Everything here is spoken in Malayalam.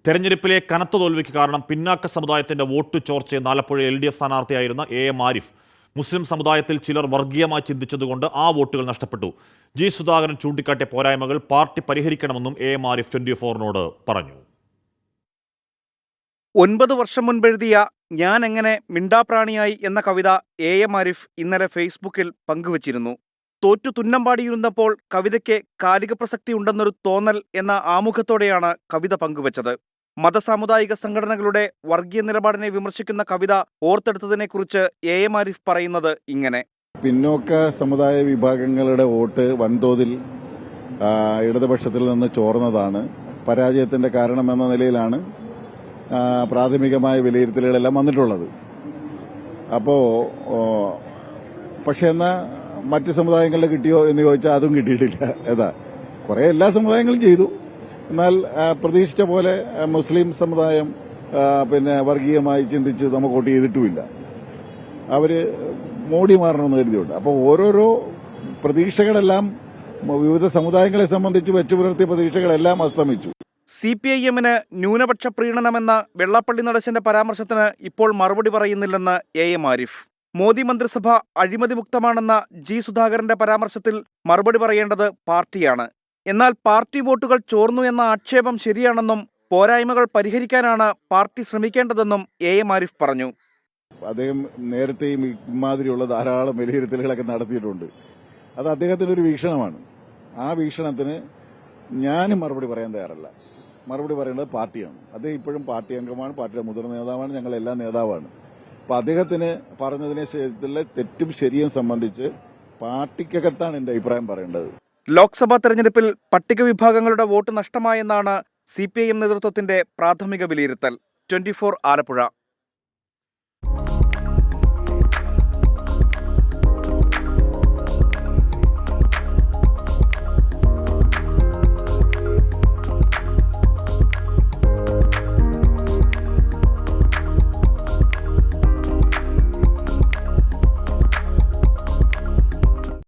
തെരഞ്ഞെടുപ്പിലെ കനത്ത തോൽവിക്ക് കാരണം പിന്നാക്ക സമുദായത്തിന്റെ വോട്ട് ചോർച്ചയെന്ന് ആലപ്പുഴ LDF സ്ഥാനാർത്ഥിയായിരുന്ന AM ആരിഫ്. മുസ്ലിം സമുദായത്തിൽ ചിലർ വർഗീയമായി ചിന്തിച്ചതുകൊണ്ട് ആ വോട്ടുകൾ നഷ്ടപ്പെട്ടു. G. സുധാകരൻ ചൂണ്ടിക്കാട്ടിയ പോരായ്മകൾ പാർട്ടി പരിഹരിക്കണമെന്നും AM ആരിഫ് 24-നോട് പറഞ്ഞു. 9 വർഷം മുൻപെഴുതിയ ഞാൻ എങ്ങനെ മിണ്ടാപ്രാണിയായി എന്ന കവിത AM ആരിഫ് ഇന്നലെ ഫേസ്ബുക്കിൽ പങ്കുവച്ചിരുന്നു. തോറ്റു തുന്നമ്പാടിയിരുന്നപ്പോൾ കവിതയ്ക്ക് കാലിക പ്രസക്തി ഉണ്ടെന്നൊരു തോന്നൽ എന്ന ആമുഖത്തോടെയാണ് കവിത പങ്കുവച്ചത്. മതസാമുദായിക സംഘടനകളുടെ വർഗീയ നിലപാടിനെ വിമർശിക്കുന്ന കവിത ഓർത്തെടുത്തതിനെക്കുറിച്ച് AM ആരിഫ് പറയുന്നത് ഇങ്ങനെ: പിന്നോക്ക സമുദായ വിഭാഗങ്ങളുടെ വോട്ട് വൻതോതിൽ ഇടതുപക്ഷത്തിൽ നിന്ന് ചോർന്നതാണ് പരാജയത്തിന്റെ കാരണമെന്ന നിലയിലാണ് പ്രാഥമികമായ വിലയിരുത്തലുകളെല്ലാം വന്നിട്ടുള്ളത്. പക്ഷെ എന്നാൽ മറ്റ് സമുദായങ്ങളിൽ കിട്ടിയോ എന്ന് ചോദിച്ചാൽ അതും കിട്ടിയിട്ടില്ല. കുറെ എല്ലാ സമുദായങ്ങളും ചെയ്തു, എന്നാൽ പ്രതീക്ഷിച്ച പോലെ മുസ്ലിം സമുദായം വർഗീയമായി ചിന്തിച്ച് നമുക്ക് വോട്ട് ചെയ്തിട്ടുമില്ല. അവര് മോഡി മാറണമെന്ന് കരുതിയുണ്ട്. അപ്പോൾ ഓരോരോ പ്രതീക്ഷകളെല്ലാം വിവിധ സമുദായങ്ങളെ സംബന്ധിച്ച് വെച്ചു പുലർത്തിയ പ്രതീക്ഷകളെല്ലാം അസ്തമിച്ചു. CPIM-ന് ന്യൂനപക്ഷ പ്രീണനമെന്ന വെള്ളാപ്പള്ളി നടേശന്റെ പരാമർശത്തിന് ഇപ്പോൾ മറുപടി പറയുന്നില്ലെന്ന് AM ആരിഫ്. മോദി മന്ത്രിസഭ അഴിമതിമുക്തമാണെന്ന G. സുധാകരന്റെ പരാമർശത്തിൽ മറുപടി പറയേണ്ടത് പാർട്ടിയാണ്. എന്നാൽ പാർട്ടി വോട്ടുകൾ ചോർന്നു എന്ന ആക്ഷേപം ശരിയാണെന്നും പോരായ്മകൾ പരിഹരിക്കാനാണ് പാർട്ടി ശ്രമിക്കേണ്ടതെന്നും AM ആരിഫ് പറഞ്ഞു. അദ്ദേഹം നേരത്തെയും ഇമാതിരിയുള്ള ധാരാളം വിലയിരുത്തലുകളൊക്കെ നടത്തിയിട്ടുണ്ട്. അത് അദ്ദേഹത്തിന്റെ ഒരു വീക്ഷണമാണ്. ആ വീക്ഷണത്തിന് ഞാനും മറുപടി പറയാൻ തയ്യാറല്ല. മറുപടി പറയേണ്ടത് പാർട്ടിയാണ്. അദ്ദേഹം ഇപ്പോഴും പാർട്ടി അംഗമാണ്, പാർട്ടിയുടെ മുതിർന്ന നേതാവാണ്, ഞങ്ങളെല്ലാം നേതാവാണ്. അപ്പൊ അദ്ദേഹത്തിന് പറഞ്ഞതിനെ തെറ്റും ശരിയും സംബന്ധിച്ച് പാർട്ടിക്കകത്താണ് എന്റെ അഭിപ്രായം പറയേണ്ടത്. ലോക്സഭാ തെരഞ്ഞെടുപ്പിൽ പട്ടിക വിഭാഗങ്ങളുടെ വോട്ട് നഷ്ടമായെന്നാണ് CPIM നേതൃത്വത്തിന്റെ പ്രാഥമിക വിലയിരുത്തൽ. 24 ആലപ്പുഴ.